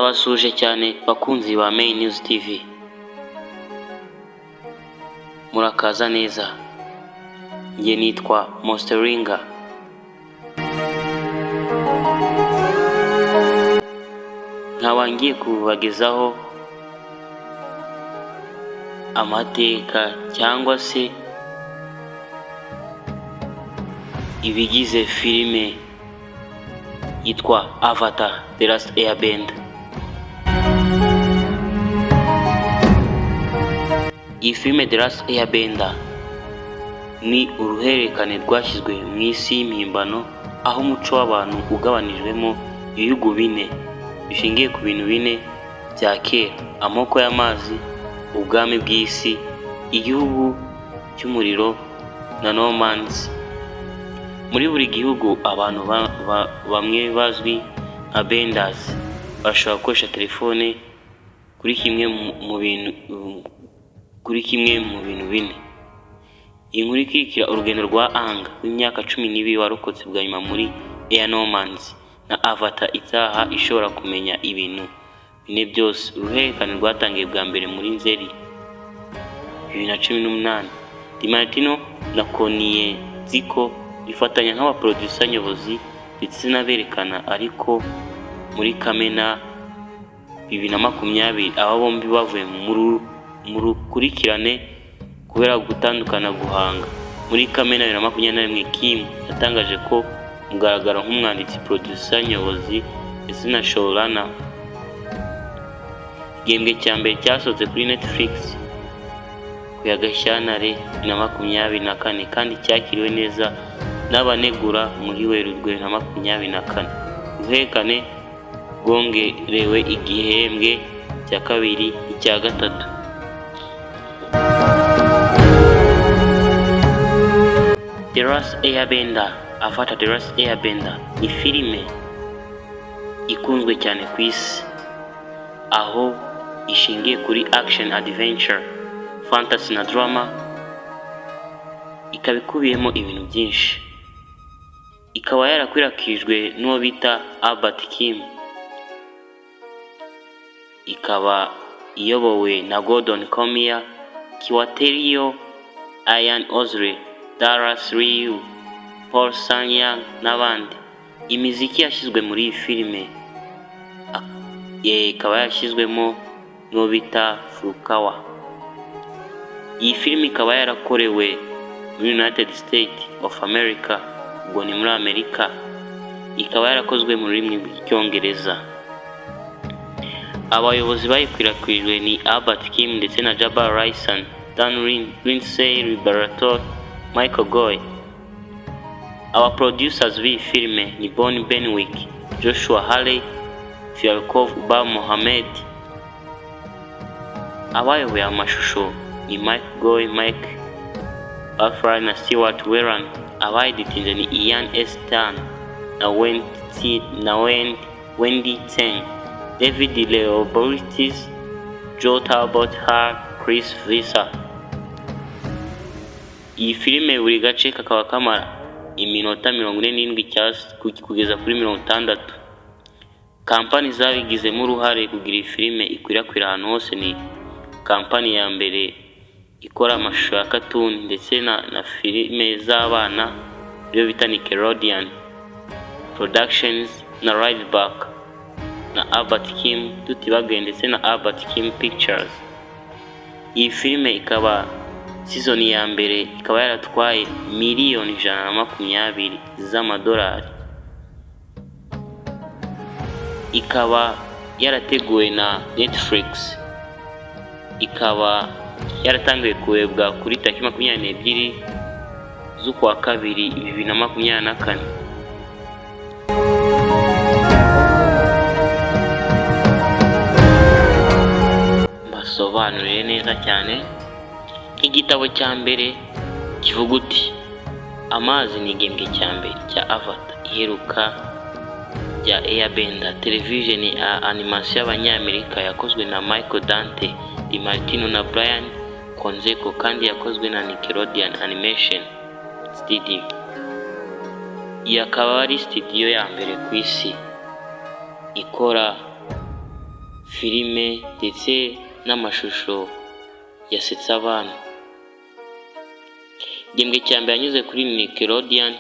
Ndabasuje cyane bakunzi ba Main News TV. Murakaza neza. Nge nitwa Monsteringa. Nkaba ngiye kubagezaho amateka cyangwa se ibigize filime yitwa Avatar The Last Airbender. Iyi filime The Last Airbender ni uruhererekane rwashyizwe mu isi y'impimbano, aho umuco w'abantu ugabanijwemo ibihugu bine bishingiye ku bintu bine bya kera: amoko y'amazi, ubwami bw'isi, igihugu cy'umuriro na No Man's. Muri buri gihugu abantu bamwe bazwi nka benders bashobora gukoresha telefone kuri kimwe mu bintu bine. Iyi nkuru ikikira urugendo rwa Aang w'imyaka 12 warokotse bwa nyuma muri Air No Man's na Avatar itaha ishobora kumenya ibintu bine byose. Uruhererekane rwatangiye bwa mbere muri Nzeri 2018. DiMartino na Konietzko ifatanya nk'abaproducer nyobozi ndetse n'aberekana, ariko muri Kamena 2020 aba bombi bavuye mu rukurikirane kubera gutandukana guhanga. Muri Kamena 2021 Kim yatangaje ko mugaragara nk'umwanditsi, producer nyobozi ndetse na showrunner. Igihembwe cya mbere cyasohotse kuri Netflix ku ya Gashyantare 2024 kandi cyakiriwe neza n'abanegura muri Werurwe 2024. Uruhererekane rwongerewe igihembwe cya kabiri n'icya gatatu. The Last Airbender, Avatar The Last Airbender ni filime ikunzwe cyane ku isi, aho ishingiye kuri action adventure, fantasy na drama. Ikaba ikubiyemo ibintu byinshi. Ikaba yarakwirakijwe n'uwo bita Albert Kim. Ikaba iyobowe na Gordon Connell, Kiwaterio, Ian Ozry, Dallas Liu, Paul Sanyang n'abandi. Imiziki yashyizwe muri iyi filime ikaba yashyizwemo n'uwo bita Furukawa. Iyi filime ikaba yarakorewe muri United States of America, ubwo ni muri Amerika. Ikaba yarakozwe mu rurimi rw'Icyongereza. Abayobozi bayikwirakwijwe ni Albert Kim ndetse na Jabbar Raisan, Dan Lindsay Liberator, Michael Goy. Aba producers b'iyi filime ni Bonnie Benwick, Joshua Halley, Fialkov Ba Mohamed. Abayoboye amashusho ni Mike Goy, Mike Afra na Stewart Whelan. Abayiditinze ni Ian S. Tan na Wendy Teng, David Leobortis, Joe Talbot Hart, Chris Visser. Iyi filime buri gace kakaba kamara iminota 47 kugeza kuri 60. Kampani zabigizemo uruhare kugira iyi filime ikwirakwira ahantu hose ni kampani ya mbere ikora amashusho ya cartoon ndetse na filime z'abana, iyo bita Nickelodeon Productions na Rideback na Albert Kim Tutibage ndetse na Albert Kim Pictures. Iyi filime ikaba season ya mbere ikaba yaratwaye miliyoni 120 z'amadolari. Ikaba yarateguwe na Netflix. Ikaba yaratangiye kurebwa kuri tariki 22 z'ukwa kabiri 2024. Basobanuriye neza cyane. Igitabo cya mbere kivuga uti amazi ni igihembwe cya mbere cya Avatar iheruka ya Airbender. Television ya animation y'Abanyamerika yakozwe na Michael Dante, DiMartino na Brian Konzeko kandi yakozwe na Nickelodeon Animation Studio. Iyi akaba ari studio ya mbere ku isi ikora filime ndetse n'amashusho yasetsa abana. Igihembwe cya mbere yanyuze kuri Nickelodeon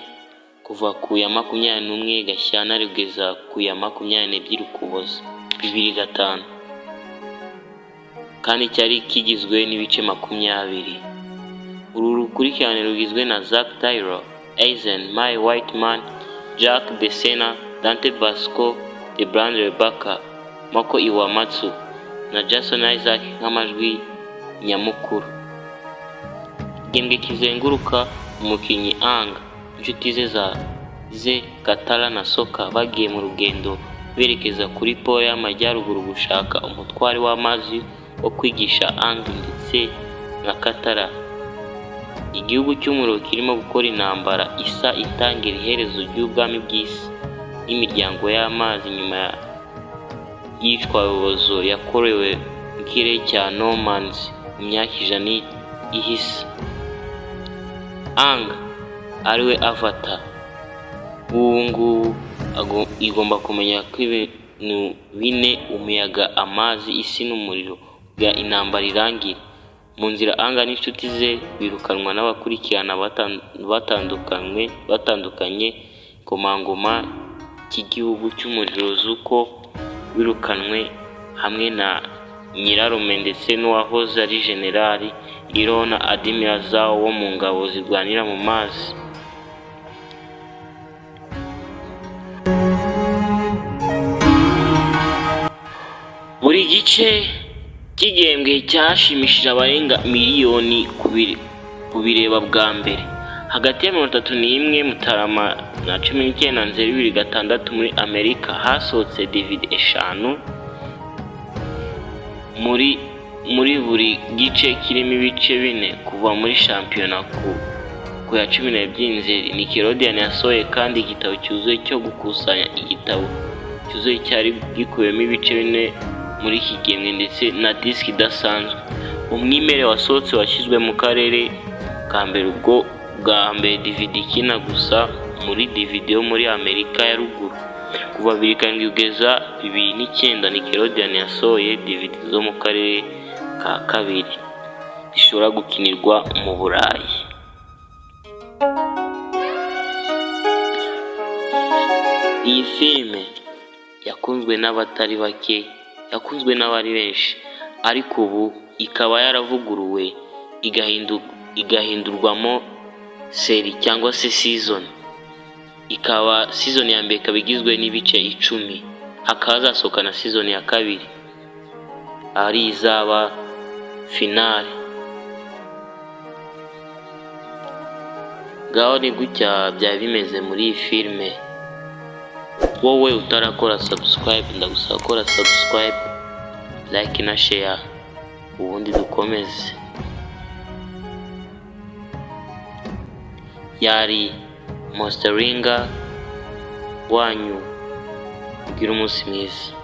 kuva ku ya 21 Gashyantare kugeza ku ya 22 Ukuboza 2005, kandi cyari kigizwe n'ibice 20. Uru rukurikirane rugizwe na Zack Tyler, Aizen, My White Man, Jack Desena, Dante Basco, The Brand Rebecca, Mako Iwamatsu na Jason Isaac nk'amajwi nyamukuru. Igihembwe kizenguruka umukinnyi Aang inshuti ze Katara na Sokka bagiye mu rugendo berekeza kuri pole y'amajyaruguru gushaka umutware w'amazi wo kwigisha Aang ndetse na Katara. Igihugu cy'umuriro kirimo gukora intambara isa itangira iherezo ry'ubwami bw'isi n'imiryango y'amazi nyuma y'icwarubozo yakorewe mu kirere cya Normands mu myaka 100 ihise. Aang ariwe Avatar ubu ngubu igomba kumenya ko ibintu bine: umuyaga, amazi, isi n'umuriro bya intambara irangira. Mu nzira Aang n'inshuti ze birukanwa n'abakurikirana batandukanye komangoma cy'igihugu cy'umuriro Zuko wirukanwe hamwe na nyirarume ndetse n'uwahoze ari generali Iroh na Admiral Zhao wo mu ngabo zirwanira mu mazi. Buri gice cy'igihembwe cyashimishije abarenga miliyoni kubireba bwa mbere. Hagati ya 31 Mutarama na 19 Nzeri 2006 muri Amerika hasohotse DVD 5 muri buri gice kirimo ibice 4 kuva muri shampiyona ku ya 12 Nzeri. Nickelodeon yasohoye kandi igitabo cyuzuye cyo gukusanya igitabo cyuzuye cyari gikubiyemo ibice 4 muri iki gihembwe ndetse na disiki idasanzwe. Umwimerere wasohotse washyizwe mu karere ka mbere ubwo bwa mbere DVD ikina gusa muri DVD yo muri Amerika ya ruguru. Kuva 2007 kugeza 2009 Nickelodeon yasohoye DVD zo mu karere ka kabiri zishobora gukinirwa mu Burayi. Iyi filime yakunzwe n'abatari bake, yakunzwe n'abari benshi, ariko ubu ikaba yaravuguruwe igahindurwamo seri cyangwa se season. Ikaba season ya mbere ikaba igizwe n'ibice 10, hakaba hazasohoka na season ya kabiri ari izaba finale. Ngaho ni gutya byari bimeze muri iyi filime. Wowe utarakora subscribe ndagusaba gukora subscribe, like na share ubundi dukomeze. Yari Monsteringa wanyu, gira umunsi mwiza.